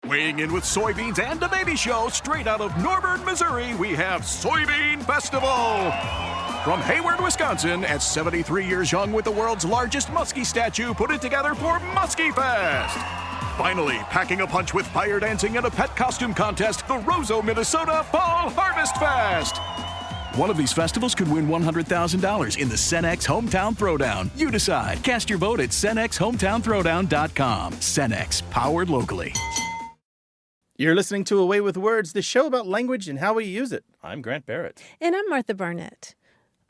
Weighing in with soybeans and a baby show straight out of Norburn, Missouri, we have Soybean Festival. From Hayward, Wisconsin, at 73 years young with the world's largest muskie statue, put it together for Muskie Fest. Finally, packing a punch with fire dancing and a pet costume contest, the Roseau, Minnesota Fall Harvest Fest. One of these festivals could win $100,000 in the Cenex Hometown Throwdown. You decide. Cast your vote at CenexHometownThrowdown.com. Cenex, powered locally. You're listening to Away with Words, the show about language and how we use it. I'm Grant Barrett. And I'm Martha Barnett.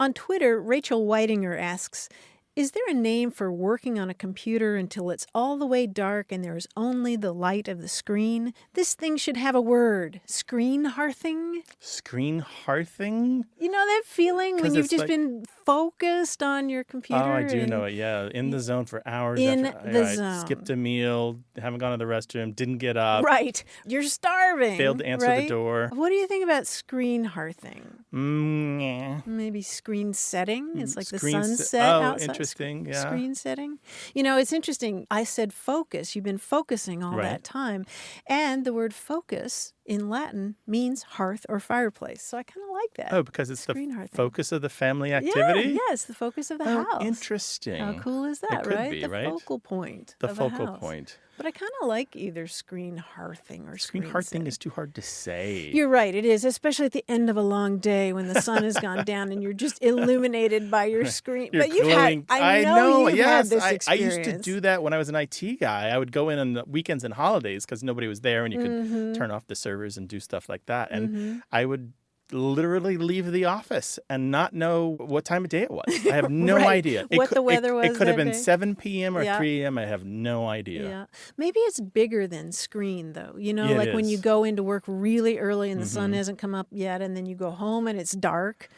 On Twitter, Rachel Whitinger asks, is there a name for working on a computer until it's all the way dark and there's only the light of the screen? This thing should have a word. Screenhearthing? Screenhearthing? You know that feeling when you've just been focused on your computer? Oh, I do know it, yeah. In the zone for hours. In after, the zone. Skipped a meal, haven't gone to the restroom, didn't get up. Right. You're starving. Failed to answer the door. What do you think about screenhearthing? Yeah. Maybe screen setting? It's like the Screen sunset outside. Interesting, yeah. Screen setting. You know, it's interesting. I said focus. You've been focusing all that time. And the word focus in Latin means hearth or fireplace. So I kind of like that. Oh, because it's the focus of the family activity? Yeah, yes, the focus of the house. Interesting. How cool is that, it could right? Be, the right? focal point The of focal a house. point. But I kind of like either screenhearthing or Screenhearthing is too hard to say. You're right, it is, especially at the end of a long day when the sun has gone down and you're just illuminated by your screen. You're but you've glowing. had, I know you've had yes. this I experience. used to do that when I was an IT guy. I would go in on the weekends and holidays because nobody was there and you could turn off the servers and do stuff like that. And I would literally leave the office and not know what time of day it was. I have no idea. What the weather was. It could have been day. 7 p.m. or 3 a.m. I have no idea. Yeah. Maybe it's bigger than screen, though. You know, Yeah, like when is. you go into work really early and the sun hasn't come up yet, and then you go home and it's dark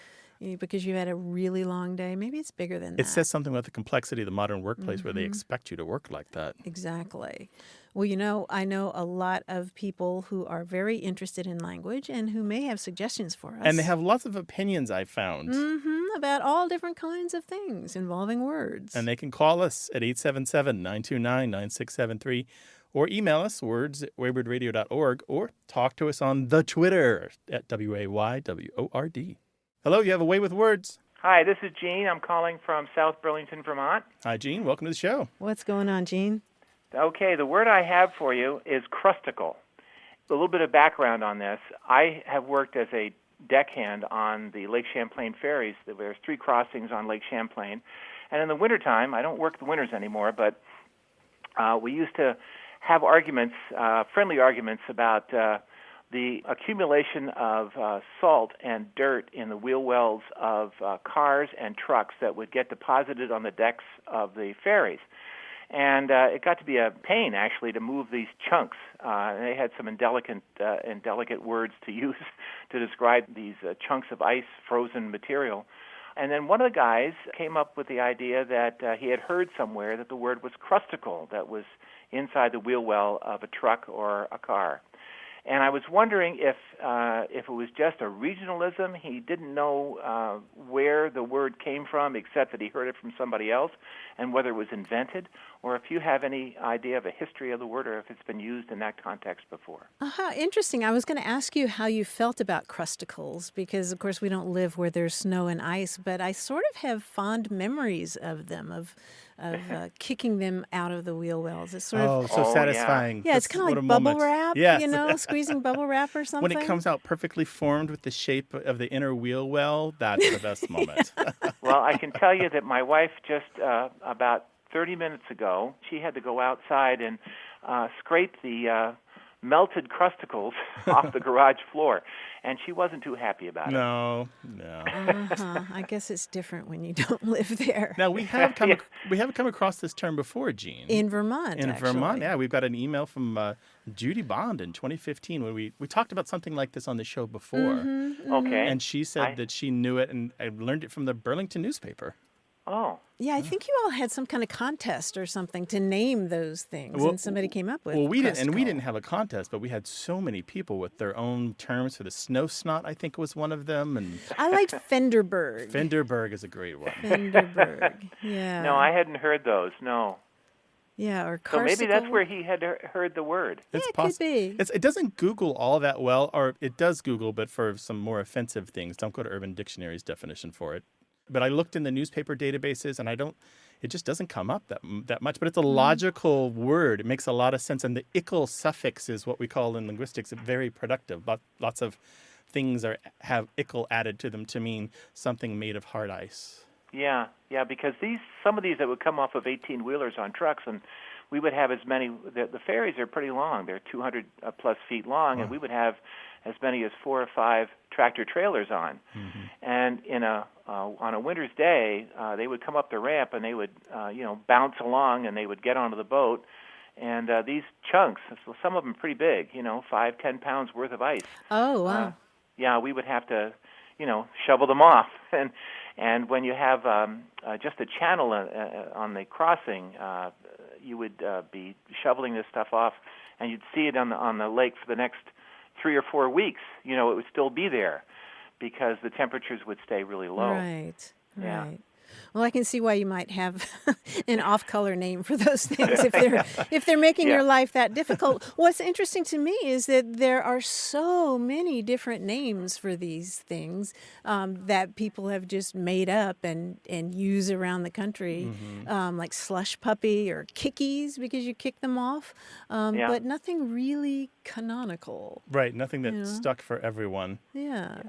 because you've had a really long day. Maybe it's bigger than that. It says something about the complexity of the modern workplace where they expect you to work like that. Exactly. Well, you know, I know a lot of people who are very interested in language and who may have suggestions for us. And they have lots of opinions, I found. About all different kinds of things involving words. And they can call us at 877-929-9673 or email us, words@waywardradio.org, or talk to us on the Twitter at WAYWORD. Hello, you have a Way with Words. Hi, this is Gene. I'm calling from South Burlington, Vermont. Hi, Gene. Welcome to the show. What's going on, Gene? Okay, the word I have for you is crusticle. A little bit of background on this. I have worked as a deckhand on the Lake Champlain ferries. There's 3 crossings on Lake Champlain. And in the wintertime, I don't work the winters anymore, but we used to have arguments, friendly arguments about the accumulation of salt and dirt in the wheel wells of cars and trucks that would get deposited on the decks of the ferries. And it got to be a pain, actually, to move these chunks. They had some indelicate words to use to describe these chunks of ice, frozen material. And then one of the guys came up with the idea that he had heard somewhere that the word was crusticle, that was inside the wheel well of a truck or a car. And I was wondering if it was just a regionalism. He didn't know where the word came from, except that he heard it from somebody else, and whether it was invented, or if you have any idea of a history of the word, or if it's been used in that context before. Interesting. I was going to ask you how you felt about crusticles, because, of course, we don't live where there's snow and ice, but I sort of have fond memories of them, of kicking them out of the wheel wells. It's sort of so satisfying. Yeah, it's kind of like bubble wrap, you know, squeezing bubble wrap or something. When it comes out perfectly formed with the shape of the inner wheel well, that's the best moment. Well, I can tell you that my wife just about 30 minutes ago, she had to go outside and scrape the melted crusticles off the garage floor, and she wasn't too happy about it. No. I guess it's different when you don't live there. Now, we have come across this term before, Gene. In Vermont, Vermont, yeah. We've got an email from Judy Bond in 2015 when we talked about something like this on the show before. Okay. And she said that she knew it, and I learned it from the Burlington newspaper. Oh. Yeah, I think you all had some kind of contest or something to name those things, and somebody came up with. Well, we didn't have a contest, but we had so many people with their own terms for the snow snot. I think was one of them, and I liked Fenderberg. Fenderberg is a great one. Fenderberg, yeah. No, I hadn't heard those. No. Yeah, or So maybe that's carcicle. where he had heard the word. Yeah, it could be. It doesn't Google all that well, or it does Google, but for some more offensive things. Don't go to Urban Dictionary's definition for it. But I looked in the newspaper databases, and it just doesn't come up that much. But it's a logical word. It makes a lot of sense. And the ickle suffix is what we call in linguistics very productive. Lots of things have ickle added to them to mean something made of hard ice. Yeah, because some of these that would come off of 18-wheelers on trucks, and we would have as many. The ferries are pretty long; they're 200 plus feet long, and we would have as many as 4 or 5 tractor trailers on. Mm-hmm. And on a winter's day, they would come up the ramp and they would bounce along, and they would get onto the boat. And these chunks, some of them pretty big, 5-10 pounds worth of ice. Oh wow! We would have to, shovel them off. And when you have just a channel on the crossing, you would be shoveling this stuff off, and you'd see it on the lake for the next 3 or 4 weeks. It would still be there because the temperatures would stay really low. Right. Yeah. Well, I can see why you might have an off-color name for those things if they're making your life that difficult. What's interesting to me is that there are so many different names for these things that people have just made up and use around the country, like slush puppy or kickies because you kick them off, but nothing really canonical. Right, nothing that stuck for everyone. Yeah.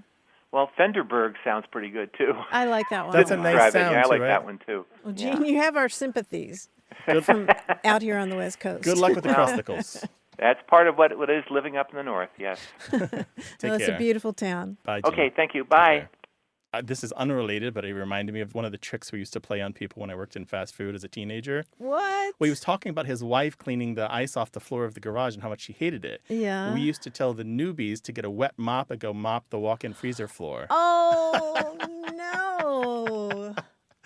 Well, Fenderbergs sounds pretty good, too. I like that one. That's a nice sound, I like right? that one, too. Well, Gene, you have our sympathies from out here on the West Coast. Good luck with the Crusticles. That's part of what it is living up in the north, yes. Take It's care. a beautiful town. Bye, Gene. Okay, thank you. Bye. This is unrelated, but it reminded me of one of the tricks we used to play on people when I worked in fast food as a teenager. What? Well, he was talking about his wife cleaning the ice off the floor of the garage and how much she hated it. Yeah. We used to tell the newbies to get a wet mop and go mop the walk-in freezer floor. Oh, no.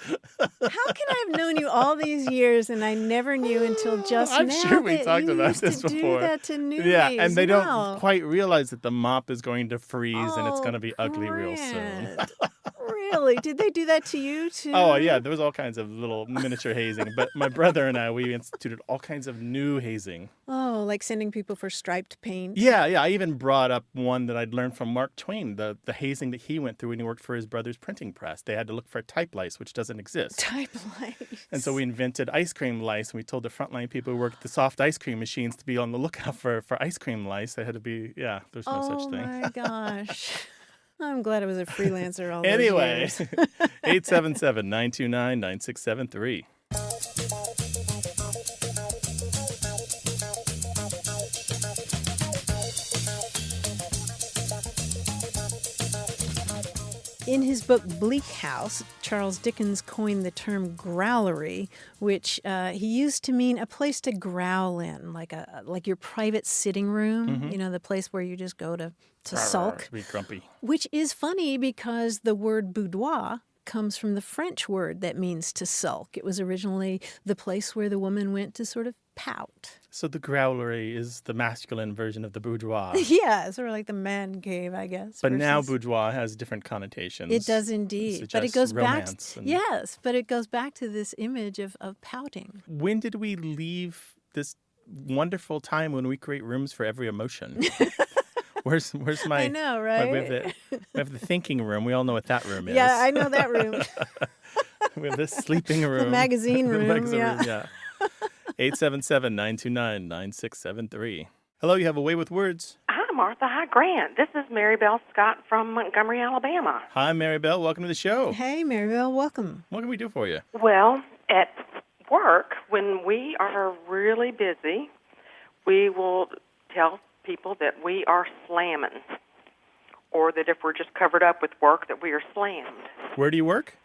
How can I have known you all these years and I never knew until just I'm now sure we that talked you about used this to before. do that to newbies? Yeah, and they Wow. don't quite realize that the mop is going to freeze and it's going to be ugly real soon. Really? Did they do that to you too? Oh, yeah, there was all kinds of little miniature hazing. But my brother and I, we instituted all kinds of new hazing. Oh, like sending people for striped paint? Yeah. I even brought up one that I'd learned from Mark Twain, the hazing that he went through when he worked for his brother's printing press. They had to look for type lice, which doesn't exist. Type lice. And so we invented ice cream lice, and we told the frontline people who worked at the soft ice cream machines to be on the lookout for ice cream lice. They had to be, there's no such thing. Oh, my gosh. I'm glad I was a freelancer all those Anyway, years. 877-929-9673. In his book Bleak House, Charles Dickens coined the term growlery, which he used to mean a place to growl in, like your private sitting room, the place where you just go to sulk. Be grumpy. Which is funny because the word boudoir comes from the French word that means to sulk. It was originally the place where the woman went to sort of pout. So the growlery is the masculine version of the boudoir. Yeah, sort of like the man cave, I guess. But now versus- boudoir has different connotations. It does indeed. But it goes back but it goes back to this image of pouting. When did we leave this wonderful time when we create rooms for every emotion? Where's my I know, right? We have the thinking room. We all know what that room is. Yeah, I know that room. We have the sleeping room. The magazine room, yeah. 877-929-9673. Hello, you have a way with words. Hi, Martha. Hi, Grant. This is Mary Bell Scott from Montgomery, Alabama. Hi, Mary Bell. Welcome to the show. Hey, Marybelle, welcome. What can we do for you? Well, at work, when we are really busy, we will tell people that we are slamming, or that if we're just covered up with work, that we are slammed. Where do you work?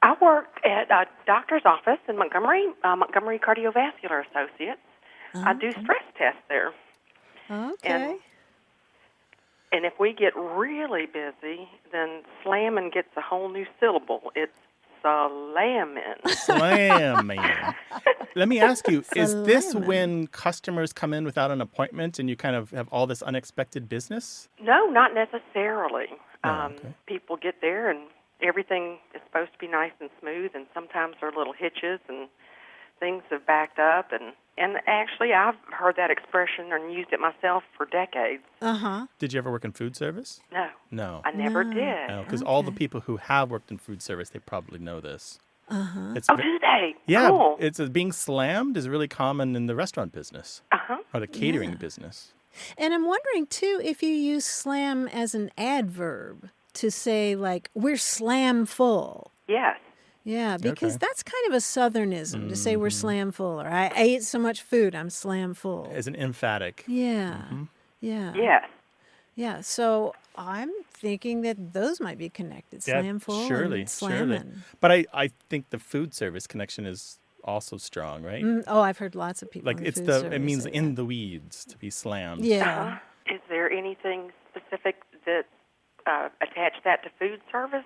I work at a doctor's office in Montgomery, Montgomery Cardiovascular Associates. I do stress tests there. Okay. And if we get really busy, then slamming gets a whole new syllable. It's slamming. Slamming. Let me ask you, is this Slamming. when customers come in without an appointment and you kind of have all this unexpected business? No, not necessarily. Okay. People get there and everything is supposed to be nice and smooth, and sometimes there are little hitches, and things have backed up, and actually I've heard that expression and used it myself for decades. Uh-huh. Did you ever work in food service? No, I never did. No, because all the people who have worked in food service, they probably know this. Uh-huh. Do they? Yeah, Cool. it's being slammed is really common in the restaurant business or the catering business. And I'm wondering, too, if you use slam as an adverb to say, like, we're slam full. Yes. Yeah, because that's kind of a Southernism to say we're slam full, or I ate so much food, I'm slam full. As an emphatic. Yeah. Yeah. Yes. Yeah. So I'm thinking that those might be connected. Slam full and slammin'. But I think the food service connection is also strong, right? I've heard lots of people. Like in it's food it service means say in that. the weeds to be slammed. Yeah. Is there anything specific that attached that to food service?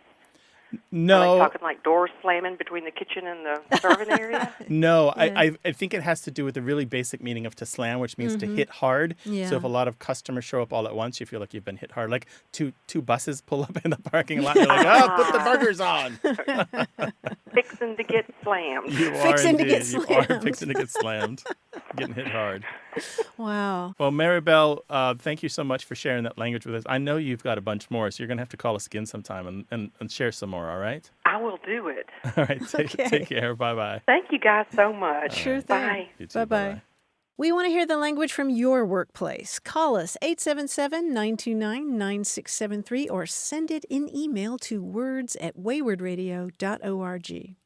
No. Like talking like doors slamming between the kitchen and the serving area? No, I think it has to do with the really basic meaning of to slam, which means to hit hard. Yeah. So if a lot of customers show up all at once, you feel like you've been hit hard. Like two buses pull up in the parking lot, you're like, oh, put the burgers on. Fixing to get slammed. You are Fixing to indeed. get You are slammed. fixing to get slammed. Getting hit hard. Wow. Well, Maribel, thank you so much for sharing that language with us. I know you've got a bunch more, so you're going to have to call us again sometime and share some more, all right? I will do it. All right, take care. Bye-bye. Thank you guys so much. Sure thing. Bye. You too, Bye-bye. We want to hear the language from your workplace. Call us 877-929-9673 or send it in email to words@waywardradio.org.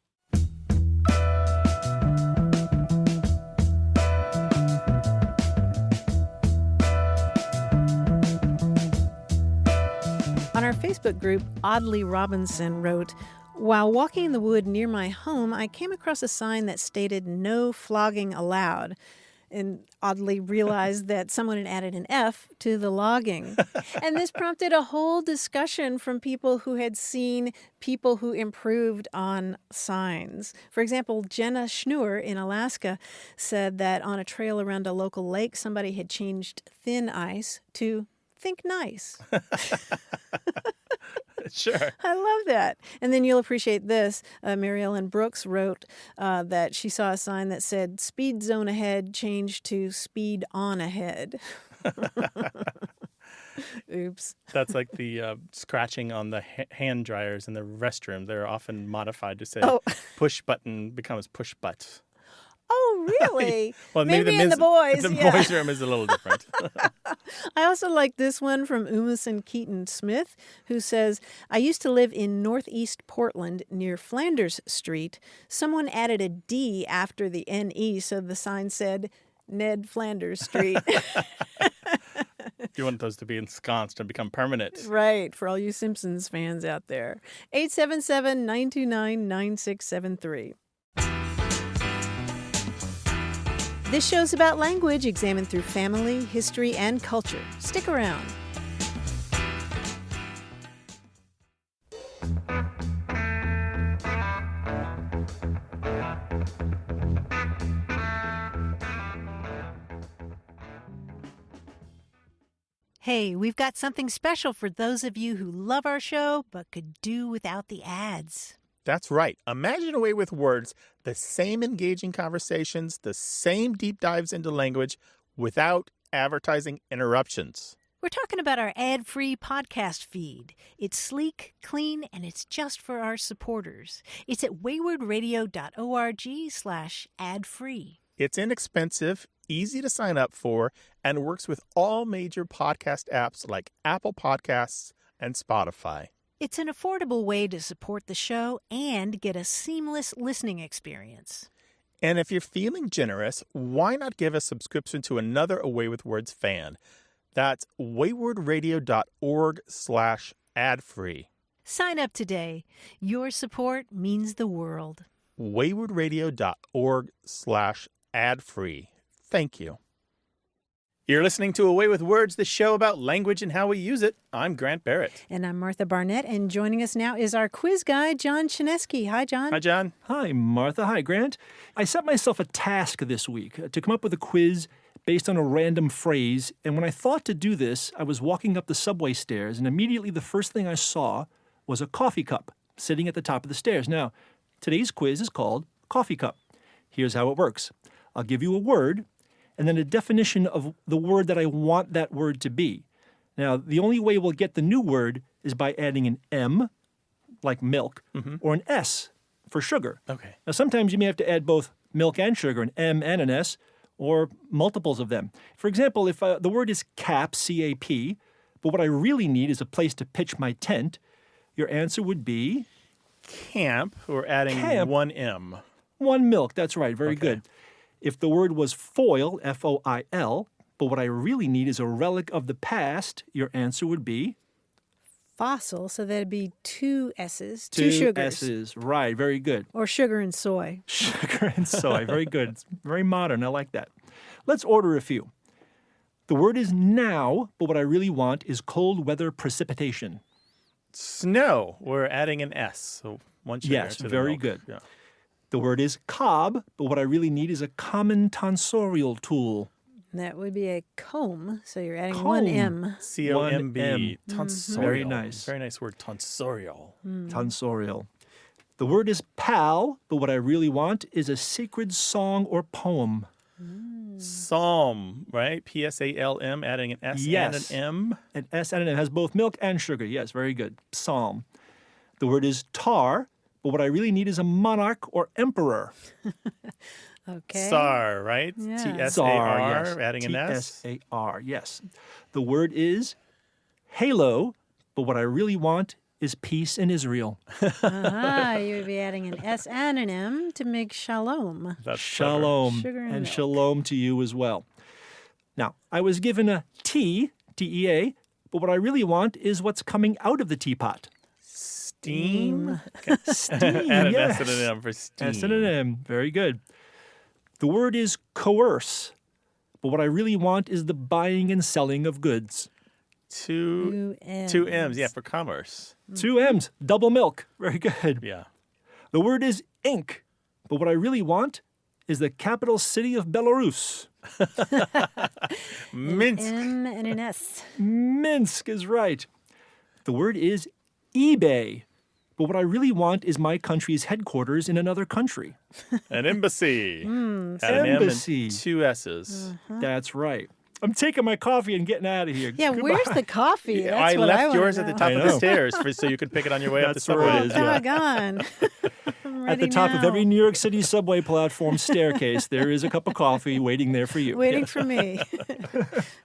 On our Facebook group, Oddly Robinson wrote, "While walking in the wood near my home, I came across a sign that stated no flogging allowed, and oddly realized that someone had added an F to the logging. And this prompted a whole discussion from people who had seen people who improved on signs. For example, Jenna Schnur in Alaska said that on a trail around a local lake, somebody had changed thin ice to think nice. Sure. I love that. And then you'll appreciate this. Mary Ellen Brooks wrote that she saw a sign that said speed zone ahead changed to speed on ahead. Oops. That's like the scratching on the hand dryers in the restroom. They're often modified to say push button becomes push butt. Oh, really? Well, maybe in the boys. The boys' room is a little different. I also like this one from Umison Keaton Smith, who says, I used to live in northeast Portland near Flanders Street. Someone added a D after the N-E, so the sign said Ned Flanders Street. You want those to be ensconced and become permanent. Right, for all you Simpsons fans out there. 877-929-9673. This show's about language examined through family, history, and culture. Stick around. Hey, we've got something special for those of you who love our show but could do without the ads. That's right. Imagine a way with words, the same engaging conversations, the same deep dives into language without advertising interruptions. We're talking about our ad-free podcast feed. It's sleek, clean, and it's just for our supporters. It's at waywardradio.org/ad-free. It's inexpensive, easy to sign up for, and works with all major podcast apps like Apple Podcasts and Spotify. It's an affordable way to support the show and get a seamless listening experience. And if you're feeling generous, why not give a subscription to another Away with Words fan? That's waywardradio.org/ad-free. Sign up today. Your support means the world. waywardradio.org/ad-free. Thank you. You're listening to Away with Words, the show about language and how we use it. I'm Grant Barrett. And I'm Martha Barnett, and joining us now is our quiz guy, John Chinesky. Hi, John. Hi, John. Hi, Martha. Hi, Grant. I set myself a task this week to come up with a quiz based on a random phrase, and when I thought to do this, I was walking up the subway stairs, and immediately the first thing I saw was a coffee cup sitting at the top of the stairs. Now, today's quiz is called Coffee Cup. Here's how it works. I'll give you a word and then a definition of the word that I want that word to be. Now, the only way we'll get the new word is by adding an M, like milk, or an S for sugar. Okay. Now, sometimes you may have to add both milk and sugar, an M and an S, or multiples of them. For example, if the word is cap, C-A-P, but what I really need is a place to pitch my tent, your answer would be? Camp, we're adding Camp. one M. One milk. That's right. Very good. If the word was foil, F-O-I-L, but what I really need is a relic of the past, your answer would be? Fossil, so that'd be 2 S's, 2 Two sugars. S's. Right. Very good. Or sugar and soy. Sugar and soy. Very good. It's very modern. I like that. Let's order a few. The word is now, but what I really want is cold weather precipitation. Snow, we're adding an S. So one sugar Yes, to the very milk. good. Yeah. The word is cob, but what I really need is a common tonsorial tool. That would be a comb, so you're adding 1 M. C-O-M-B. One M. Tonsorial. Very nice. Very nice word, tonsorial. Tonsorial. The word is pal, but what I really want is a sacred song or poem. Psalm, right? P-S-A-L-M, adding an S Yes. and an M. An S and an M has both milk and sugar. Yes, very good. Psalm. The word is tar, but what I really need is a monarch or emperor. Okay. Tsar, right? Yeah. T-S-A-R, Tsar, yes. adding an S. T-S-A-R, yes. The word is halo, but what I really want is peace in Israel. You would be adding an S and an M to make shalom. That's Shalom. Sugar and milk. Shalom to you as well. Now, I was given a T, T-E-A, but what I really want is what's coming out of the teapot. Steam. Steam, And an yes. S and an M for steam. S and an M. Very good. The word is coerce, but what I really want is the buying and selling of goods. Two M's, yeah, for commerce. 2 M's, double milk. Very good. Yeah. The word is ink, but what I really want is the capital city of Belarus. Minsk. M and an S. Minsk is right. The word is eBay, but what I really want is my country's headquarters in another country. An embassy. Add an Embassy. M and 2 S's. That's right. I'm taking my coffee and getting out of here. Yeah, Goodbye. where's the coffee? That's I what left wanna yours at the know. top I of the know. stairs so you could pick it on your way up the That's where it subway. is, yeah. Doggone. I'm At the ready top of now. every New York City subway platform staircase, there is a cup of coffee waiting there for you. Waiting Yes. for me.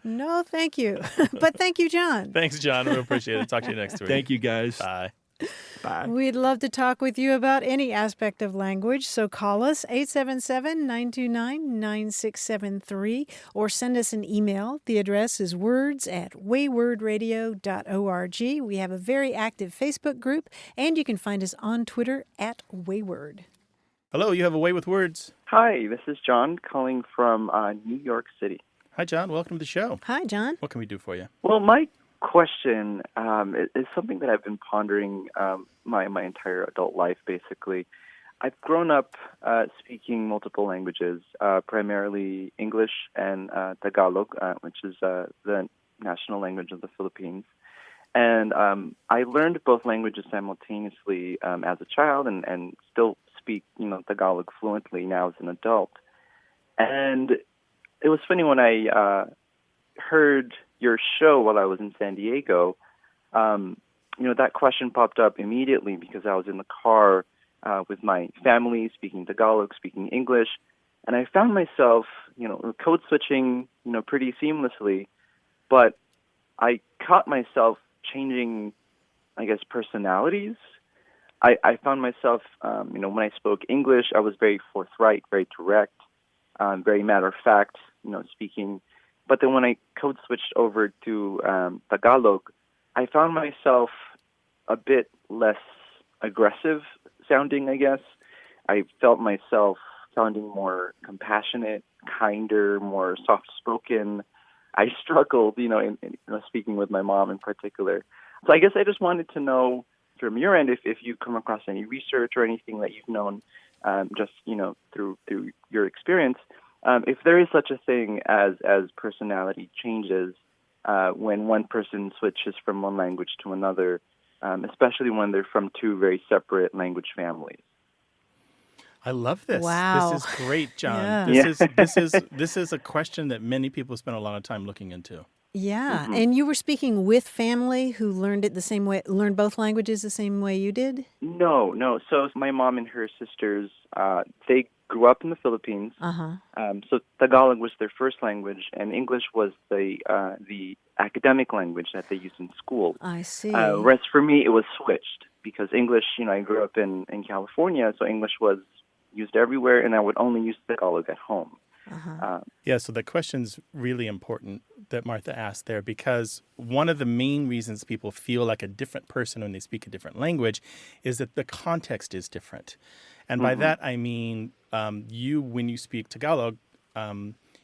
No, thank you. But thank you, John. Thanks, John. We appreciate it. Talk to you next week. Thank you, guys. Bye. Bye. We'd love to talk with you about any aspect of language, so call us 877-929-9673 or send us an email. The address is words@waywordradio.org. We have a very active Facebook group, and you can find us on Twitter @Wayword. Hello, you have a way with words. Hi, this is John calling from New York City. Hi, John. Welcome to the show. Hi, John. What can we do for you? Well, my question is something that I've been pondering my entire adult life, basically. I've grown up speaking multiple languages, primarily English and Tagalog, which is the national language of the Philippines. And I learned both languages simultaneously as a child and still speak, Tagalog fluently now as an adult. And it was funny when I heard your show while I was in San Diego. That question popped up immediately because I was in the car with my family, speaking Tagalog, speaking English, and I found myself, code switching, pretty seamlessly. But I caught myself changing, I guess, personalities. I found myself, when I spoke English, I was very forthright, very direct, very matter of fact, speaking. But then when I code switched over to Tagalog, I found myself a bit less aggressive sounding, I guess. I felt myself sounding more compassionate, kinder, more soft-spoken. I struggled, in speaking with my mom in particular. So I guess I just wanted to know from your end if you come across any research or anything that you've known through your experience, if there is such a thing as personality changes when one person switches from one language to another, especially when they're from two very separate language families. I love this. Wow. This is great, John. Yeah. This is a question that many people spend a lot of time looking into. Yeah. And you were speaking with family who learned it the same way, learned both languages the same way you did? No. So my mom and her sisters, they grew up in the Philippines. So Tagalog was their first language, and English was the academic language that they used in school. I see. Whereas for me, it was switched because English, I grew up in California, so English was used everywhere, and I would only use Tagalog at home. Yeah, so the question's really important that Martha asked there, because one of the main reasons people feel like a different person when they speak a different language is that the context is different. And by that, I mean when you speak Tagalog,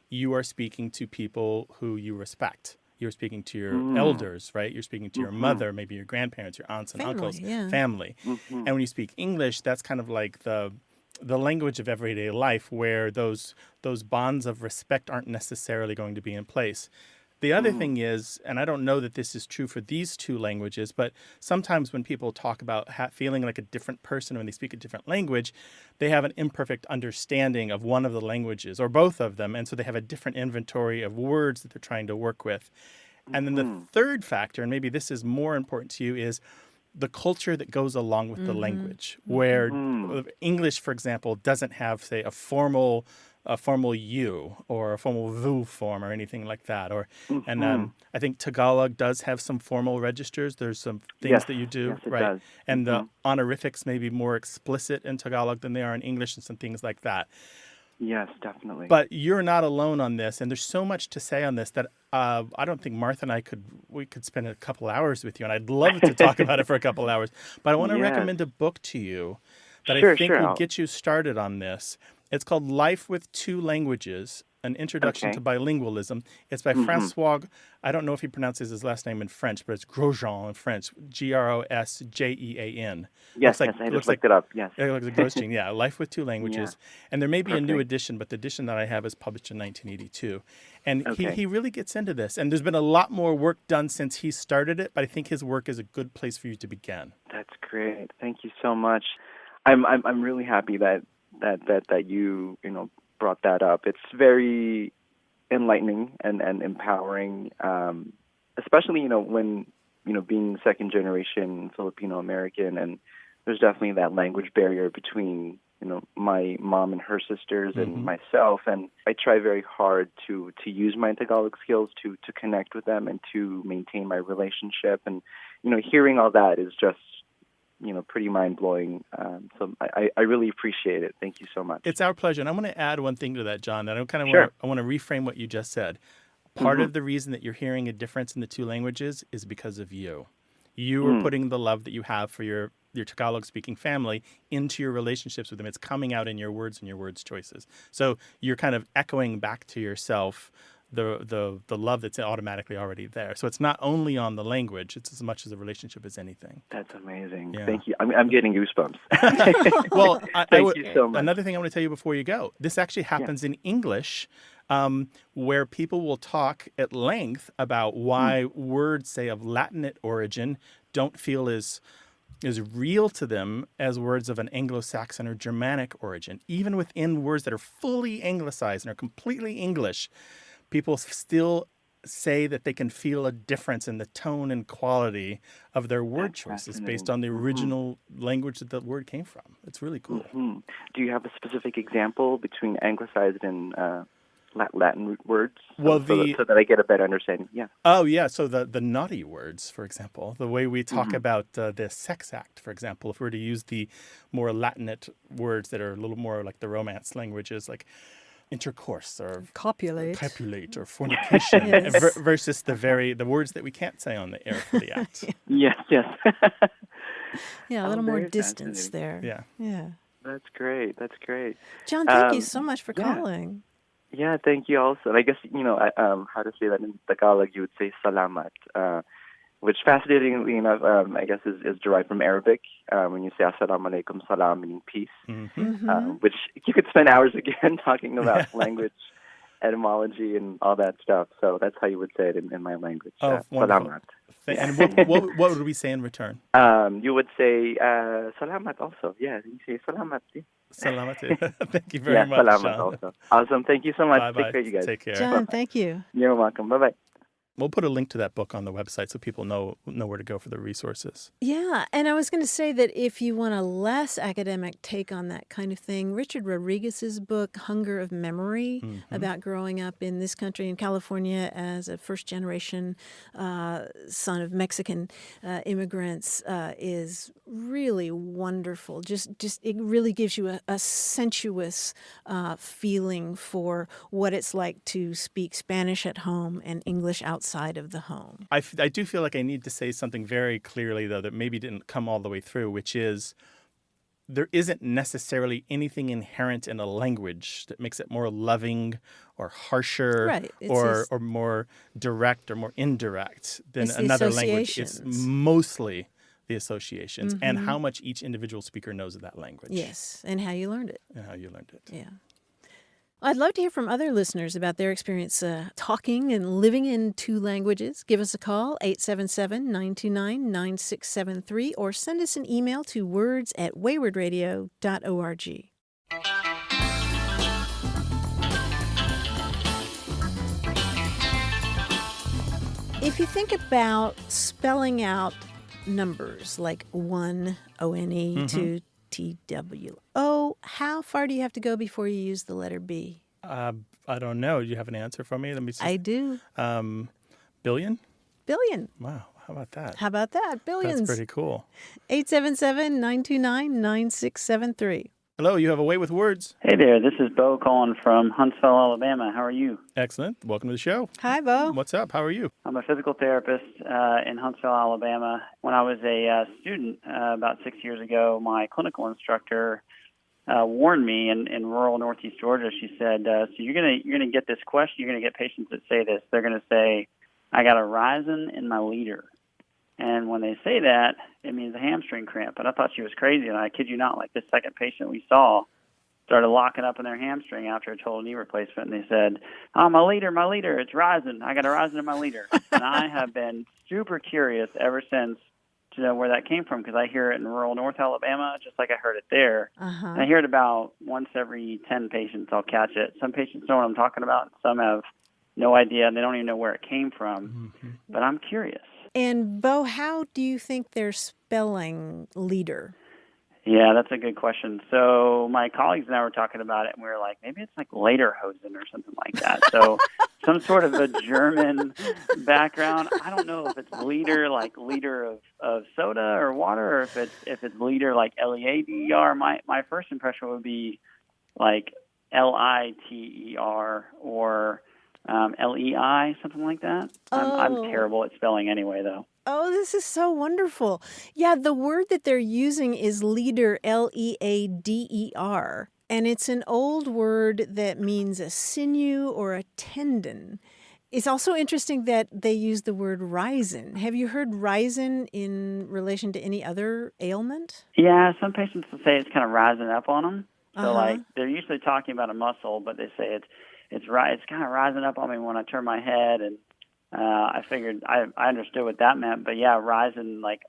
you are speaking to people who you respect. You're speaking to your elders, right? You're speaking to your mother, maybe your grandparents, your aunts and uncles, family. And when you speak English, that's kind of like the language of everyday life, where those bonds of respect aren't necessarily going to be in place. The other thing is, and I don't know that this is true for these two languages, but sometimes when people talk about feeling like a different person when they speak a different language, they have an imperfect understanding of one of the languages or both of them, and so they have a different inventory of words that they're trying to work with. And then the third factor, and maybe this is more important to you, is the culture that goes along with the language, where English, for example, doesn't have, say, a formal U or a formal VU form or anything like that. And I think Tagalog does have some formal registers. There's some things that you do, it right? does. And the honorifics may be more explicit in Tagalog than they are in English, and some things like that. Yes, definitely. But you're not alone on this, and there's so much to say on this that I don't think Martha and I could spend a couple hours with you, and I'd love to talk about it for a couple hours. But I want to recommend a book to you that I think will get you started on this. It's called Life with Two Languages, An Introduction to Bilingualism. It's by Francois, I don't know if he pronounces his last name in French, but it's Grosjean in French, Grosjean. Yes, I just looked it up, yes. It looks like Grosjean, yeah, Life with Two Languages. And there may be a new edition, but the edition that I have is published in 1982. And he really gets into this. And there's been a lot more work done since he started it, but I think his work is a good place for you to begin. That's great. Thank you so much. I'm really happy that you brought that up. It's very enlightening and empowering, especially when being second generation Filipino-American, and there's definitely that language barrier between my mom and her sisters and myself, and I try very hard to use my Tagalog skills to connect with them and to maintain my relationship, and hearing all that is just pretty mind-blowing. So I really appreciate it. Thank you so much. It's our pleasure. And I want to add one thing to that, John. I want to reframe what you just said. Part of the reason that you're hearing a difference in the two languages is because of you. You are putting the love that you have for your Tagalog-speaking family into your relationships with them. It's coming out in your words and your words choices. So you're kind of echoing back to yourself the love that's automatically already there. So it's not only on the language, it's as much as a relationship as anything. That's amazing. Yeah. Thank you. I'm getting goosebumps. Well, Thank you so much. Another thing I want to tell you before you go, this actually happens in English, where people will talk at length about why words, say, of Latinate origin don't feel as real to them as words of an Anglo-Saxon or Germanic origin. Even within words that are fully anglicized and are completely English, people still say that they can feel a difference in the tone and quality of their word choices based on the original language that the word came from. It's really cool. Do you have a specific example between anglicized and Latin words? So that I get a better understanding. Yeah. Oh, yeah. So the naughty words, for example, the way we talk about the sex act, for example, if we were to use the more Latinate words that are a little more like the Romance languages, like intercourse or copulate or fornication versus the words that we can't say on the air for the act. Yes. Yeah, a little more distance there. Yeah. That's great. John, thank you so much for calling. Yeah, thank you also. I guess, how to say that in Tagalog, you would say salamat, which fascinatingly enough, I guess is derived from Arabic. When you say assalamu alaikum, salam, meaning peace, which you could spend hours again talking about language, etymology, and all that stuff. So that's how you would say it in my language. Salamat. And what would we say in return? You would say salamat also. Yeah, you say salamat. Salamat. Thank you very much, salamat John. also. Awesome. Thank you so much. Bye-bye. Take care, you guys. Take care. John, thank you. You're welcome. Bye-bye. We'll put a link to that book on the website so people know where to go for the resources. Yeah, and I was going to say that if you want a less academic take on that kind of thing, Richard Rodriguez's book, Hunger of Memory, about growing up in this country in California as a first-generation son of Mexican immigrants, is really wonderful. Just it really gives you a sensuous feeling for what it's like to speak Spanish at home and English outside of the home. I do feel like I need to say something very clearly, though, that maybe didn't come all the way through, which is there isn't necessarily anything inherent in a language that makes it more loving or harsher Right. or more direct or more indirect than It's the another language. It's associations. mostly the associations and how much each individual speaker knows of that language. Yes, and how you learned it. And how you learned it. Yeah. I'd love to hear from other listeners about their experience talking and living in two languages. Give us a call, 877-929-9673, or send us an email to words@waywardradio.org. If you think about spelling out numbers like 1, O-N-E, 2, T-W-O, how far do you have to go before you use the letter B? I don't know. Do you have an answer for me? Let me see. I do. Billion? Billion. Wow. How about that? How about that? Billions. That's pretty cool. 877-929-9673. Hello, you have a way with words. Hey there, this is Bo calling from Huntsville, Alabama. How are you? Excellent. Welcome to the show. Hi, Bo. What's up? How are you? I'm a physical therapist in Huntsville, Alabama. When I was a student about 6 years ago, my clinical instructor warned me in rural Northeast Georgia. She said, "So you're gonna get this question. You're gonna get patients that say this. They're gonna say, 'I got a rising in my leader.' And when they say that, it means a hamstring cramp." And I thought she was crazy. And I kid you not, like this second patient we saw started locking up in their hamstring after a total knee replacement. And they said, "Oh, my leader, it's rising. I got a rising in my leader." And I have been super curious ever since to know where that came from, because I hear it in rural North Alabama, just like I heard it there. And I hear it about once every 10 patients I'll catch it. Some patients know what I'm talking about. Some have no idea, and they don't even know where it came from. But I'm curious. And, Bo, how do you think they're spelling leader? Yeah, that's a good question. So my colleagues and I were talking about it, and we were like, maybe it's like Lederhosen or something like that. So some sort of a German background. I don't know if it's leader, like leader of soda or water, or if it's leader like L-E-A-D-E-R. My first impression would be like L-I-T-E-R or L-E-I, something like that. I'm terrible at spelling anyway, though. Oh, this is so wonderful. Yeah, the word that they're using is leader, L-E-A-D-E-R. And it's an old word that means a sinew or a tendon. It's also interesting that they use the word risen. Have you heard risen in relation to any other ailment? Yeah, some patients will say it's kind of rising up on them. So, like, they're usually talking about a muscle, but they say it's kind of rising up on me when I turn my head, and I figured I understood what that meant. But yeah, rising like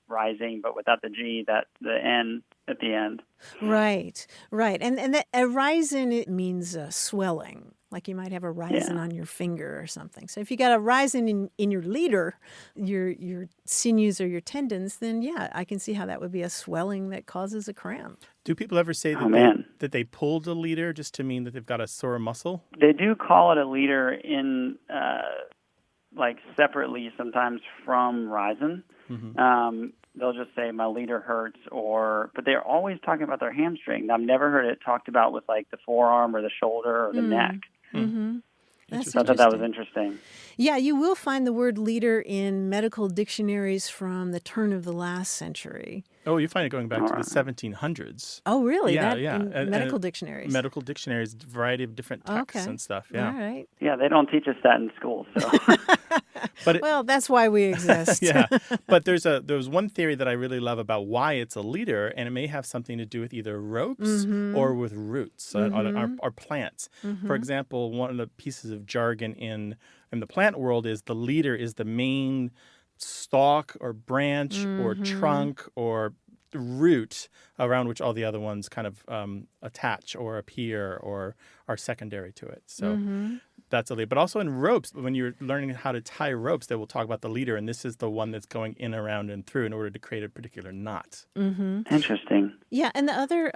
rising, but without the G, the N at the end. Right. And that a rising, it means swelling. Like you might have a rising on your finger or something. So if you got a rising in your leader, your sinews or your tendons, then yeah, I can see how that would be a swelling that causes a cramp. Do people ever say that they pulled a leader just to mean that they've got a sore muscle? They do call it a leader in like separately sometimes from rising. They'll just say my leader hurts, but they're always talking about their hamstring. I've never heard it talked about with like the forearm or the shoulder or the neck. That's I thought that was interesting. Yeah, you will find the word leader in medical dictionaries from the turn of the last century. Oh, you find it going back to the 1700s. Oh, really? Yeah, In medical dictionaries. Medical dictionaries, a variety of different texts and stuff. Yeah. All right. Yeah, they don't teach us that in school. So. Well, that's why we exist. Yeah, but there's one theory that I really love about why it's a leader, and it may have something to do with either ropes or with roots or plants. For example, one of the pieces of jargon in the plant world is the leader is the main stalk or branch or trunk or root around which all the other ones kind of attach or appear or are secondary to it. So that's a lead. But also in ropes, when you're learning how to tie ropes, they will talk about the leader, and this is the one that's going in, around, and through in order to create a particular knot. Interesting. Yeah, and the other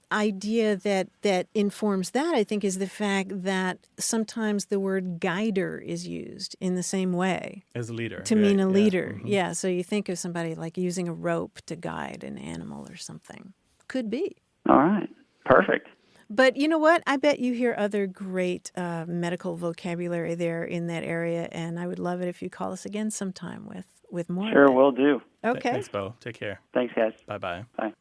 idea that informs that, I think, is the fact that sometimes the word guider is used in the same way. As a leader. To mean a leader. Yeah, so you think of somebody like using a rope to guide an animal or something. Could be. All right. Perfect. But you know what? I bet you hear other great medical vocabulary there in that area, and I would love it if you call us again sometime with more. Sure, will do. Okay. Thanks, Bo. Take care. Thanks, guys. Bye-bye. Bye.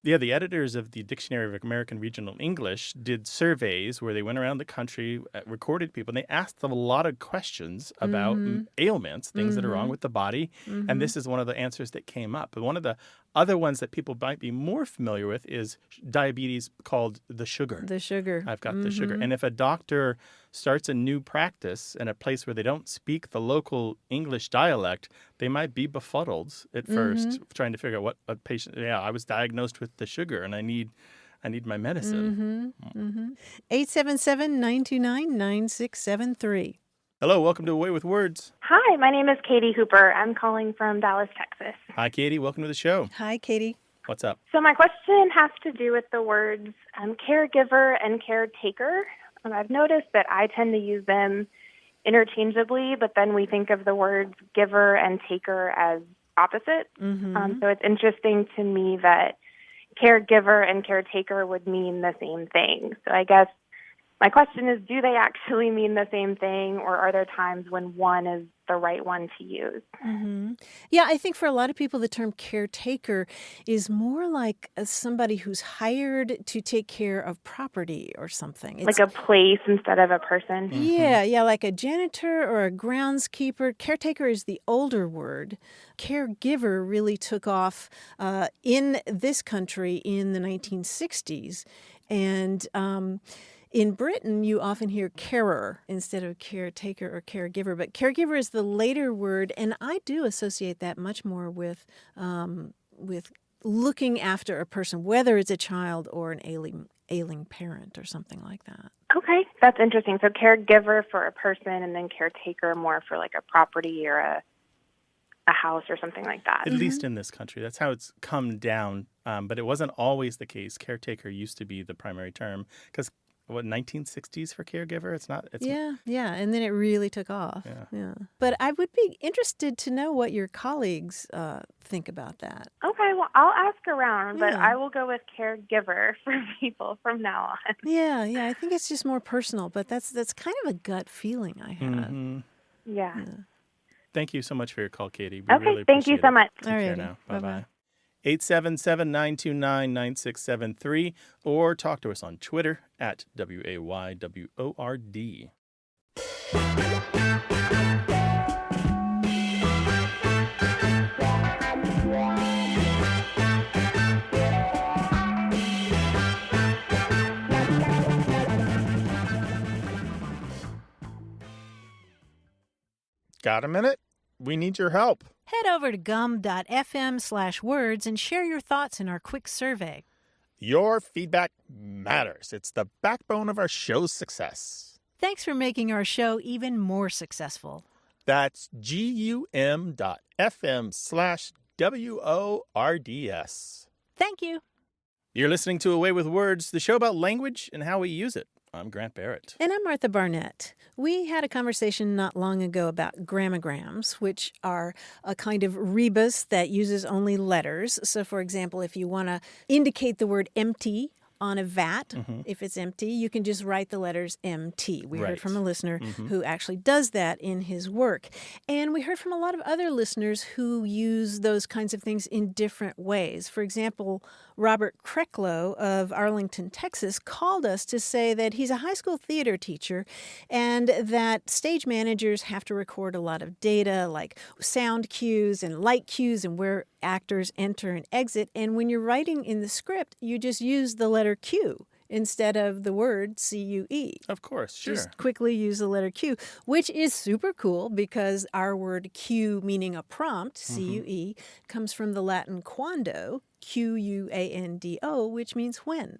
Yeah, the editors of the Dictionary of American Regional English did surveys where they went around the country, recorded people, and they asked them a lot of questions about ailments, things that are wrong with the body. And this is one of the answers that came up. But one of the other ones that people might be more familiar with is diabetes, called the sugar. The sugar. I've got the sugar. And if a doctor starts a new practice in a place where they don't speak the local English dialect, they might be befuddled at first, trying to figure out what a patient. Yeah, I was diagnosed with the sugar, and I need my medicine. 877-929-9673. Hello, welcome to Away with Words. Hi, my name is Katie Hooper. I'm calling from Dallas, Texas. Hi, Katie. Welcome to the show. Hi, Katie. What's up? So my question has to do with the words caregiver and caretaker. I've noticed that I tend to use them interchangeably, but then we think of the words giver and taker as opposite. So it's interesting to me that caregiver and caretaker would mean the same thing. So I guess my question is, do they actually mean the same thing, or are there times when one is the right one to use? Yeah, I think for a lot of people, the term caretaker is more like somebody who's hired to take care of property or something. It's like a place instead of a person? Yeah, like a janitor or a groundskeeper. Caretaker is the older word. Caregiver really took off in this country in the 1960s. And in Britain, you often hear carer instead of caretaker or caregiver, but caregiver is the later word, and I do associate that much more with looking after a person, whether it's a child or an ailing parent or something like that. Okay, that's interesting. So caregiver for a person, and then caretaker more for like a property or a house or something like that. At least in this country. That's how it's come down, but it wasn't always the case. Caretaker used to be the primary term because 1960s for caregiver? Yeah, and then it really took off. Yeah. But I would be interested to know what your colleagues think about that. Okay, well, I'll ask around, but I will go with caregiver for people from now on. Yeah, I think it's just more personal, but that's kind of a gut feeling I have. Yeah. Thank you so much for your call, Katie. We okay, really thank you so much. Take care now. Bye-bye. 877-929-9673, or talk to us on Twitter at WAYWORD. Got a minute? We need your help. Head over to gum.fm/words and share your thoughts in our quick survey. Your feedback matters. It's the backbone of our show's success. Thanks for making our show even more successful. That's gum.fm/WORDS. Thank you. You're listening to Away with Words, the show about language and how we use it. I'm Grant Barrett. And I'm Martha Barnett. We had a conversation not long ago about grammograms, which are a kind of rebus that uses only letters. So, for example, if you want to indicate the word empty on a vat, if it's empty, you can just write the letters MT. We heard from a listener who actually does that in his work. And we heard from a lot of other listeners who use those kinds of things in different ways. For example, Robert Krecklow of Arlington, Texas, called us to say that he's a high school theater teacher and that stage managers have to record a lot of data like sound cues and light cues and where actors enter and exit. And when you're writing in the script, you just use the letter Q instead of the word C-U-E. Of course, sure. Just quickly use the letter Q, which is super cool because our word Q, meaning a prompt, C-U-E, comes from the Latin quando, Q-U-A-N-D-O, which means when.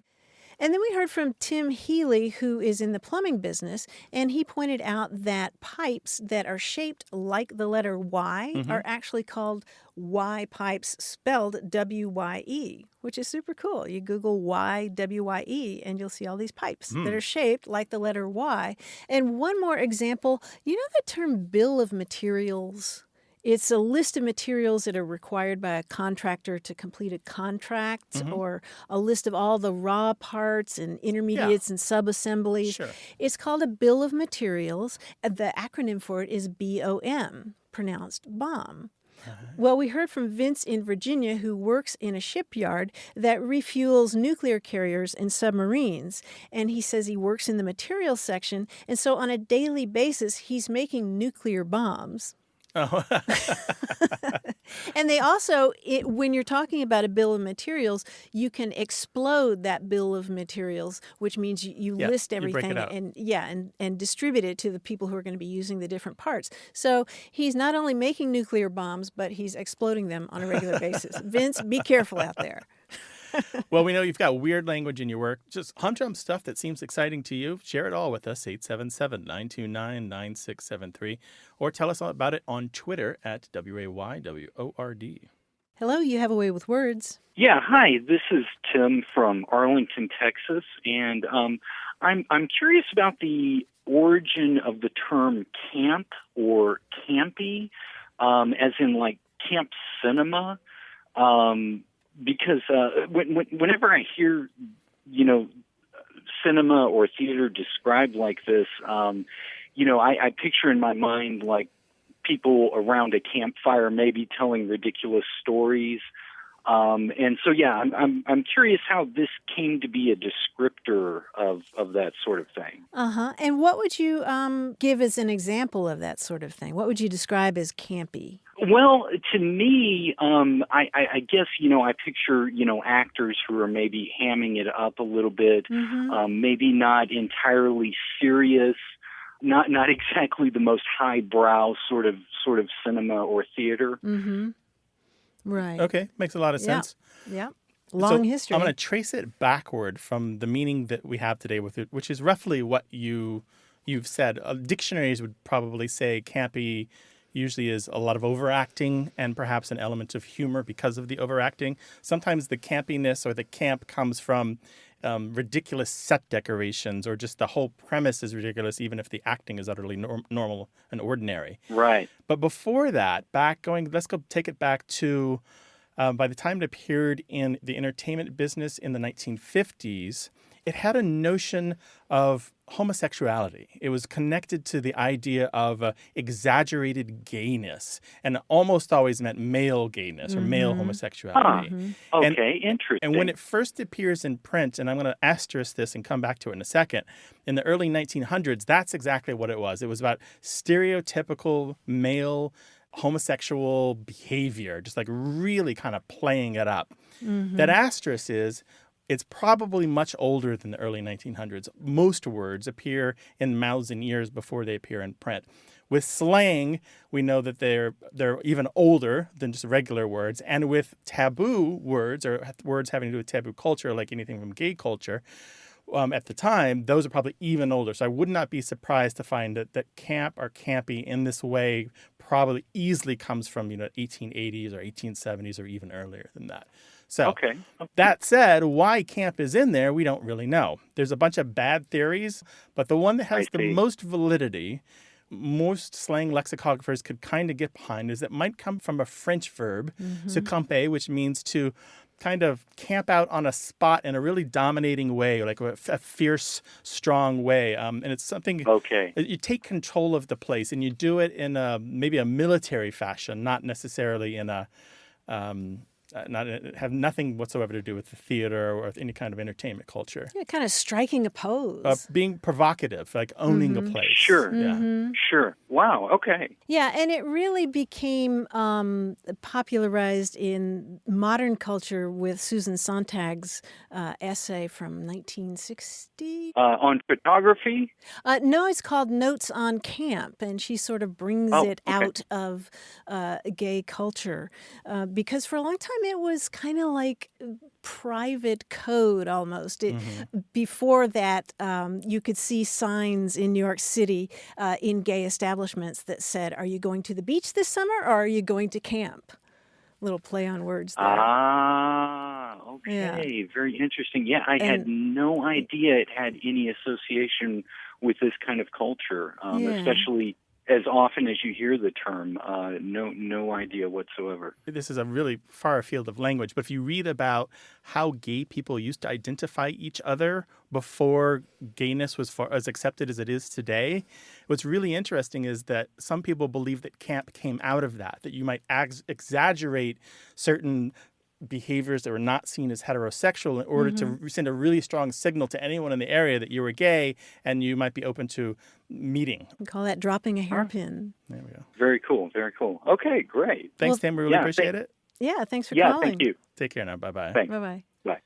And then we heard from Tim Healy, who is in the plumbing business, and he pointed out that pipes that are shaped like the letter Y are actually called Y pipes, spelled W-Y-E, which is super cool. You Google Y, W-Y-E, and you'll see all these pipes that are shaped like the letter Y. And one more example, you know the term bill of materials? It's a list of materials that are required by a contractor to complete a contract, or a list of all the raw parts and intermediates and sub-assemblies. Sure. It's called a bill of materials. The acronym for it is BOM, pronounced bomb. Well, we heard from Vince in Virginia, who works in a shipyard that refuels nuclear carriers and submarines. And he says he works in the materials section. And so on a daily basis, he's making nuclear bombs. Oh. And they also, when you're talking about a bill of materials, you can explode that bill of materials, which means you list everything and distribute it to the people who are going to be using the different parts. So he's not only making nuclear bombs, but he's exploding them on a regular basis. Vince, be careful out there. Well, we know you've got weird language in your work. Just humdrum stuff that seems exciting to you. Share it all with us, 877-929-9673. Or tell us all about it on Twitter at WAYWORD. Hello, you have a way with words. Yeah, hi. This is Tim from Arlington, Texas. And I'm curious about the origin of the term camp or campy, as in like camp cinema. Because whenever I hear, cinema or theater described like this, I picture in my mind like people around a campfire maybe telling ridiculous stories. And so, I'm curious how this came to be a descriptor of that sort of thing. And what would you give as an example of that sort of thing? What would you describe as campy? Well, to me, I guess, I picture, actors who are maybe hamming it up a little bit, maybe not entirely serious, not exactly the most highbrow sort of cinema or theater. Right. Okay, makes a lot of sense. Yeah. Long history. I'm going to trace it backward from the meaning that we have today with it, which is roughly what you've said. Dictionaries would probably say campy usually is a lot of overacting and perhaps an element of humor because of the overacting. Sometimes the campiness or the camp comes from ridiculous set decorations, or just the whole premise is ridiculous, even if the acting is utterly normal and ordinary. Right. But before that, let's go take it back to by the time it appeared in the entertainment business in the 1950s, it had a notion of homosexuality. It was connected to the idea of exaggerated gayness, and almost always meant male gayness or male homosexuality. Okay, interesting. And when it first appears in print, and I'm going to asterisk this and come back to it in a second, in the early 1900s, that's exactly what it was. It was about stereotypical male homosexual behavior, just like really kind of playing it up. That asterisk is, it's probably much older than the early 1900s. Most words appear in mouths and ears before they appear in print. With slang, we know that they're even older than just regular words. And with taboo words, or words having to do with taboo culture, like anything from gay culture, at the time, those are probably even older. So I would not be surprised to find that camp or campy in this way probably easily comes from 1880s or 1870s or even earlier than that. So that said, why camp is in there, we don't really know. There's a bunch of bad theories, but the one that has the most validity, most slang lexicographers could kind of get behind, is it might come from a French verb, se camper, which means to kind of camp out on a spot in a really dominating way, like a fierce, strong way. And it's something, you take control of the place, and you do it in maybe a military fashion, not necessarily in a not have nothing whatsoever to do with the theater or any kind of entertainment culture. Yeah, kind of striking a pose. Being provocative, like owning a place. Sure. Yeah. Sure. Wow. Okay. Yeah, and it really became popularized in modern culture with Susan Sontag's essay from 1960. On photography? No, it's called Notes on Camp, and she sort of brings it out of gay culture because for a long time it was kind of like private code almost. Before that, you could see signs in New York City in gay establishments that said, "Are you going to the beach this summer or are you going to camp?" Little play on words there. Okay. Yeah. Very interesting. Yeah, I had no idea it had any association with this kind of culture, especially as often as you hear the term. No idea whatsoever. This is a really far field of language, but if you read about how gay people used to identify each other before gayness was as accepted as it is today, what's really interesting is that some people believe that camp came out of that you might exaggerate certain behaviors that were not seen as heterosexual in order to send a really strong signal to anyone in the area that you were gay and you might be open to meeting. We call that dropping a hairpin. There we go. Very cool. Very cool. Okay, great. Thanks, Tim. We really appreciate it. Yeah, thanks for calling. Thank you. Take care now. Bye-bye. Thanks. Bye-bye. Bye.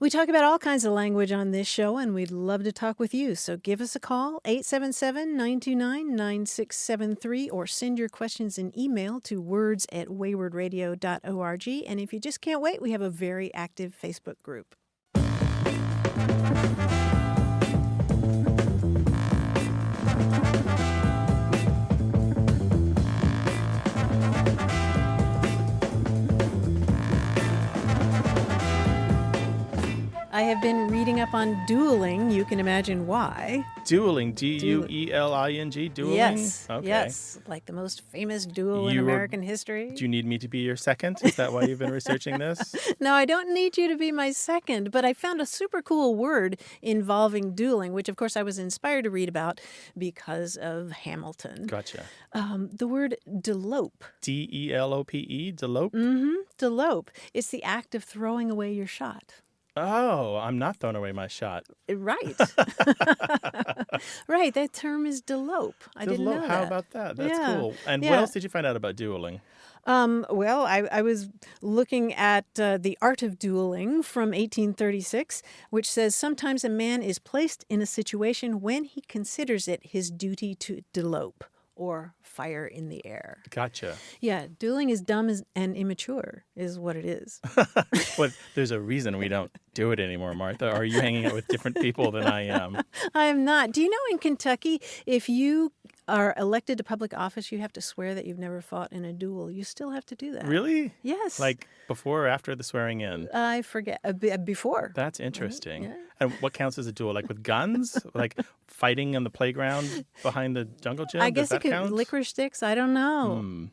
We talk about all kinds of language on this show, and we'd love to talk with you. So give us a call, 877-929-9673, or send your questions in email to words@waywardradio.org. And if you just can't wait, we have a very active Facebook group. I have been reading up on dueling. You can imagine why. Dueling, D-U-E-L-I-N-G, dueling? Yes, okay. yes, like the most famous duel in American history. Do you need me to be your second? Is that why you've been researching this? No, I don't need you to be my second, but I found a super cool word involving dueling, which of course I was inspired to read about because of Hamilton. Gotcha. The word delope. D-E-L-O-P-E, delope? Mm-hmm, delope. It's the act of throwing away your shot. Oh, I'm not throwing away my shot. Right. Right, that term is delope. I didn't know that. How about that? That's cool. And what else did you find out about dueling? Well, I was looking at The Art of Dueling from 1836, which says sometimes a man is placed in a situation when he considers it his duty to delope, or fire in the air. Gotcha. Yeah, dueling is dumb and immature is what it is. Well, there's a reason we don't do it anymore, Martha. Are you hanging out with different people than I am? I am not. Do you know in Kentucky, if you are elected to public office, you have to swear that you've never fought in a duel. You still have to do that. Really? Yes. Like before or after the swearing in? I forget. Before. That's interesting. Yeah. And what counts as a duel? Like with guns? Like fighting on the playground behind the jungle gym? I guess Does that it could count? licorice sticks. I don't know.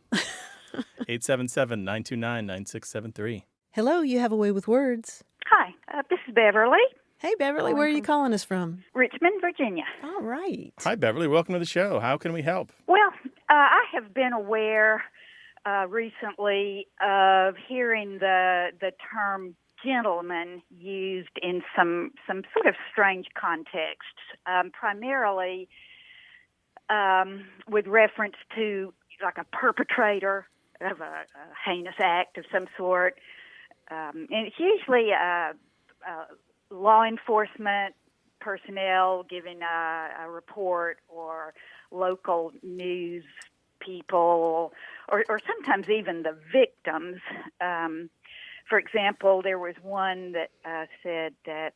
877-929-9673. Hello, you have a way with words. Hi, this is Beverly. Hey, Beverly, where are you calling us from? Richmond, Virginia. All right. Hi, Beverly. Welcome to the show. How can we help? Well, I have been aware recently of hearing the term gentleman used in some sort of strange contexts, primarily with reference to like a perpetrator of a heinous act of some sort. And it's usually law enforcement personnel giving a report, or local news people, or sometimes even the victims. For example, there was one that said that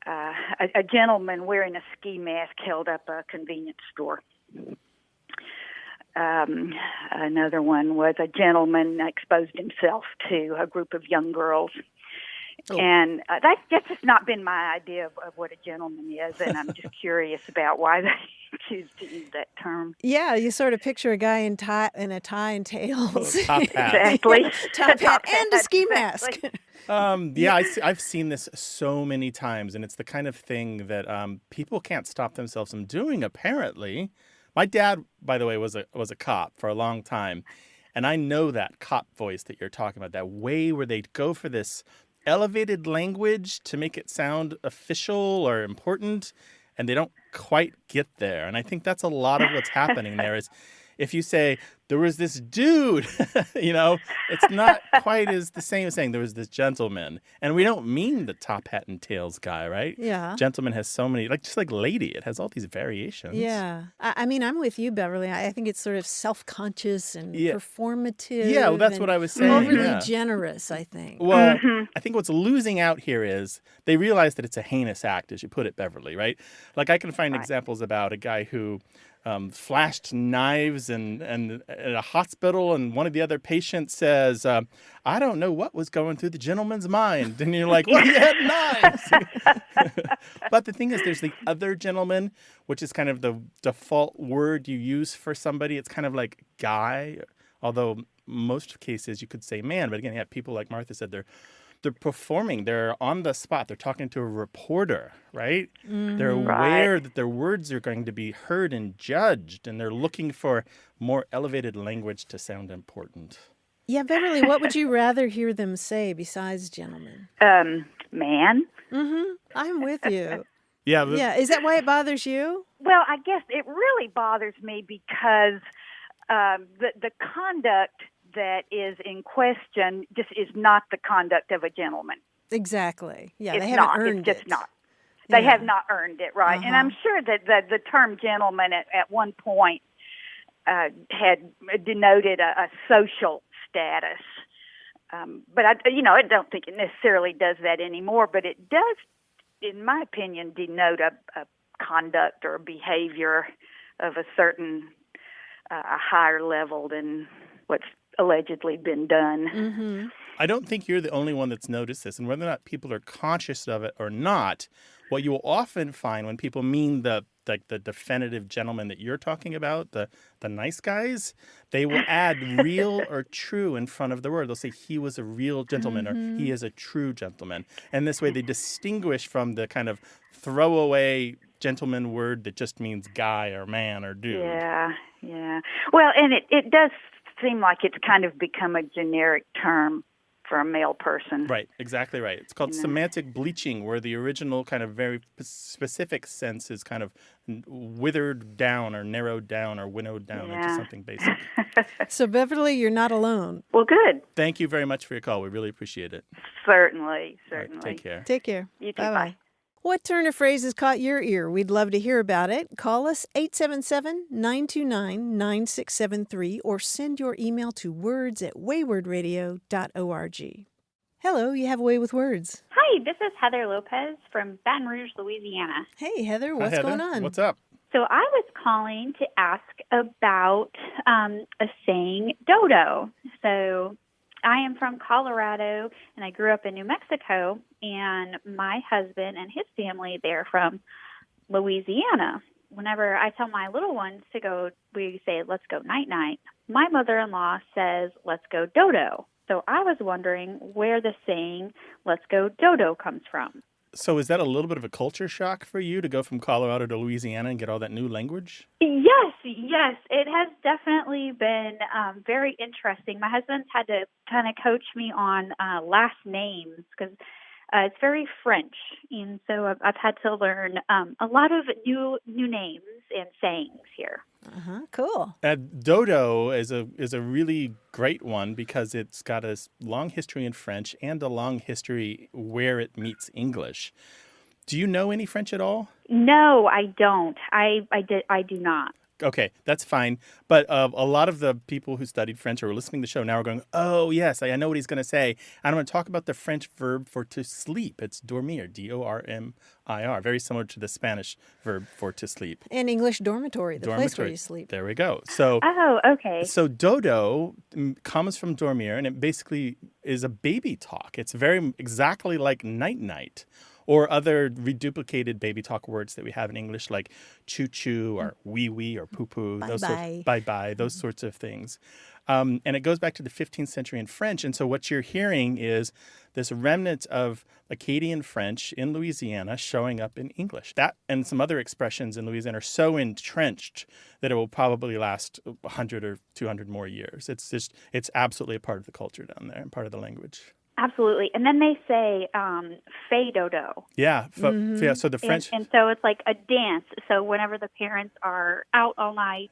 a gentleman wearing a ski mask held up a convenience store. Another one was a gentleman exposed himself to a group of young girls. Oh. And that's just not been my idea of what a gentleman is, and I'm just curious about why they choose to use that term. Yeah, you sort of picture a guy in a tie and tails. Oh, top hat. Exactly. top hat and a ski mask. Yeah, I've seen this so many times, and it's the kind of thing that people can't stop themselves from doing, apparently. My dad, by the way, was a cop for a long time. And I know that cop voice that you're talking about, that way where they go for this elevated language to make it sound official or important, and they don't quite get there. And I think that's a lot of what's happening there is if you say, there was this dude, it's not quite as the same as saying there was this gentleman. And we don't mean the top hat and tails guy, right? Yeah. Gentleman has so many, just like lady, it has all these variations. Yeah. I mean, I'm with you, Beverly. I think it's sort of self-conscious and performative. Yeah, well, that's what I was saying. Overly generous, I think. Well, I think what's losing out here is they realize that it's a heinous act, as you put it, Beverly, right? Like I can find examples about a guy who flashed knives and at a hospital, and one of the other patients says, I don't know what was going through the gentleman's mind. And you're like, well, he had knives. But the thing is, there's the other gentleman, which is kind of the default word you use for somebody. It's kind of like guy, although most cases you could say man. But again, you have people like Martha said, they're performing. They're on the spot. They're talking to a reporter, right? Mm-hmm. They're aware that their words are going to be heard and judged, and they're looking for more elevated language to sound important. Yeah, Beverly, what would you rather hear them say besides gentlemen? Man. Mm-hmm. I'm with you. Yeah. Yeah. Is that why it bothers you? Well, I guess it really bothers me because the conduct that is in question just is not the conduct of a gentleman. Exactly. Yeah, it's they haven't not. earned It's just not. They have not earned it, right? And I'm sure that the term gentleman at one point had denoted a social status. But I don't think it necessarily does that anymore. But it does, in my opinion, denote a conduct or behavior of a certain a higher level than what's allegedly been done. Mm-hmm. I don't think you're the only one that's noticed this, and whether or not people are conscious of it or not, what you will often find when people mean the definitive gentleman that you're talking about, the nice guys, they will add real or true in front of the word. They'll say he was a real gentleman or he is a true gentleman. And this way they distinguish from the kind of throwaway gentleman word that just means guy or man or dude. Yeah. Well, and it does seem like it's kind of become a generic term for a male person. Right, exactly right. It's called semantic bleaching, where the original kind of very specific sense is kind of withered down or narrowed down or winnowed down into something basic. So, Beverly, you're not alone. Well, good. Thank you very much for your call. We really appreciate it. Certainly. Right, take care. Take care. You too. Bye-bye. What turn of phrase caught your ear? We'd love to hear about it. Call us 877-929-9673 or send your email to words@waywardradio.org. Hello, you have a way with words. Hi, this is Heather Lopez from Baton Rouge, Louisiana. Hey, Heather, what's going on? What's up? So I was calling to ask about a saying, dodo. So I am from Colorado, and I grew up in New Mexico, and my husband and his family, they're from Louisiana. Whenever I tell my little ones to go, we say, let's go night-night. My mother-in-law says, let's go dodo. So I was wondering where the saying, let's go dodo comes from. So is that a little bit of a culture shock for you to go from Colorado to Louisiana and get all that new language? Yes. It has definitely been very interesting. My husband's had to kind of coach me on last names because it's very French. And so I've had to learn a lot of new names and sayings here. Cool. Dodo is a really great one because it's got a long history in French and a long history where it meets English. Do you know any French at all? No, I don't. I do not. Okay, that's fine. But a lot of the people who studied French or are listening to the show now are going, oh, yes, I know what he's going to say. And I'm going to talk about the French verb for to sleep. It's dormir, D-O-R-M-I-R, very similar to the Spanish verb for to sleep. And English dormitory, the place where you sleep. There we go. So, okay. So dodo comes from dormir, and it basically is a baby talk. It's very exactly like night-night. Or other reduplicated baby talk words that we have in English, like choo-choo or wee-wee or poo-poo. Bye-bye. Bye-bye, those sorts of things. And it goes back to the 15th century in French. And so what you're hearing is this remnant of Acadian French in Louisiana showing up in English. That and some other expressions in Louisiana are so entrenched that it will probably last 100 or 200 more years. It's absolutely a part of the culture down there and part of the language. Absolutely. And then they say fey dodo. Yeah. Yeah. So the French... And so it's like a dance. So whenever the parents are out all night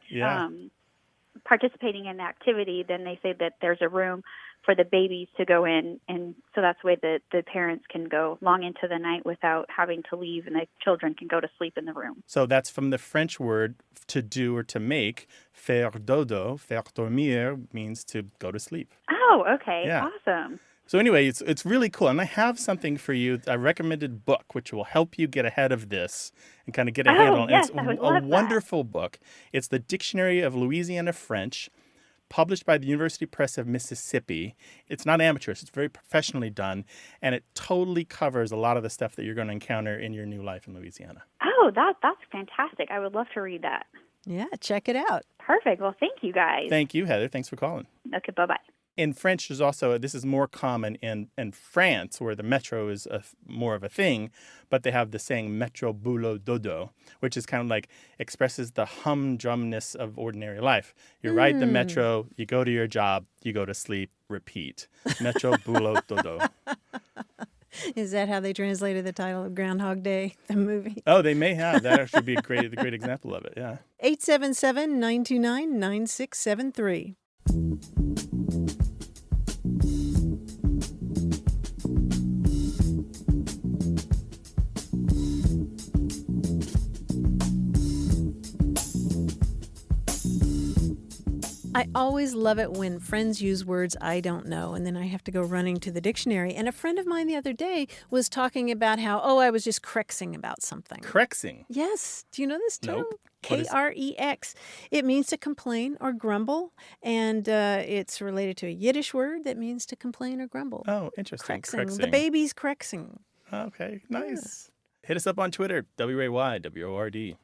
participating in activity, then they say that there's a room for the babies to go in. And so that's the way that the parents can go long into the night without having to leave, and the children can go to sleep in the room. So that's from the French word to do or to make. Faire dodo, faire dormir means to go to sleep. Oh, okay. Yeah. Awesome. So anyway, it's really cool. And I have something for you, a recommended book, which will help you get ahead of this and kind of get a handle on it. Yes, It's I would a love wonderful book. It's the Dictionary of Louisiana French, published by the University Press of Mississippi. It's not amateurish. It's very professionally done. And it totally covers a lot of the stuff that you're going to encounter in your new life in Louisiana. Oh, that's fantastic. I would love to read that. Yeah, check it out. Perfect. Well, thank you guys. Thank you, Heather. Thanks for calling. Okay, bye-bye. In French, there's also, this is more common in France, where the metro is more of a thing, but they have the saying metro boulot dodo, which is kind of like expresses the humdrumness of ordinary life. You ride the metro, you go to your job, you go to sleep, repeat. Metro boulot dodo. Is that how they translated the title of Groundhog Day, the movie? Oh, they may have. That actually be a great example of it, yeah. 877-929-9673. I always love it when friends use words I don't know, and then I have to go running to the dictionary. And a friend of mine the other day was talking about how, I was just krexing about something. Krexing? Yes. Do you know this term? Nope. K-R-E-X. It means to complain or grumble, and it's related to a Yiddish word that means to complain or grumble. Oh, interesting. Krexing. The baby's krexing. Okay, nice. Yeah. Hit us up on Twitter, WAYWORD.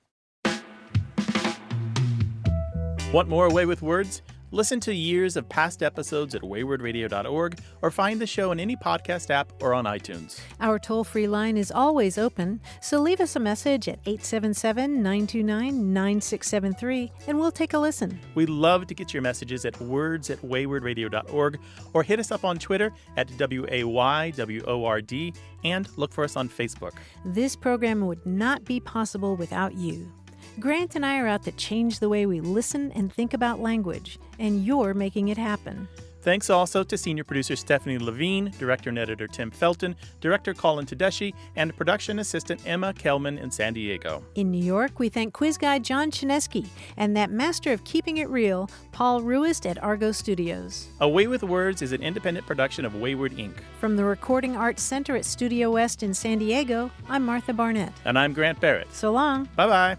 Want more Away with Words? Listen to years of past episodes at waywordradio.org or find the show in any podcast app or on iTunes. Our toll-free line is always open, so leave us a message at 877-929-9673 and we'll take a listen. We love to get your messages at words@waywordradio.org or hit us up on Twitter at WAYWORD and look for us on Facebook. This program would not be possible without you. Grant and I are out to change the way we listen and think about language, and you're making it happen. Thanks also to senior producer Stephanie Levine, director and editor Tim Felton, director Colin Tedeschi, and production assistant Emma Kelman in San Diego. In New York, we thank quiz guy John Chinesky and that master of keeping it real, Paul Ruist at Argo Studios. Away with Words is an independent production of Wayward Inc. From the Recording Arts Center at Studio West in San Diego, I'm Martha Barnett. And I'm Grant Barrett. So long. Bye-bye.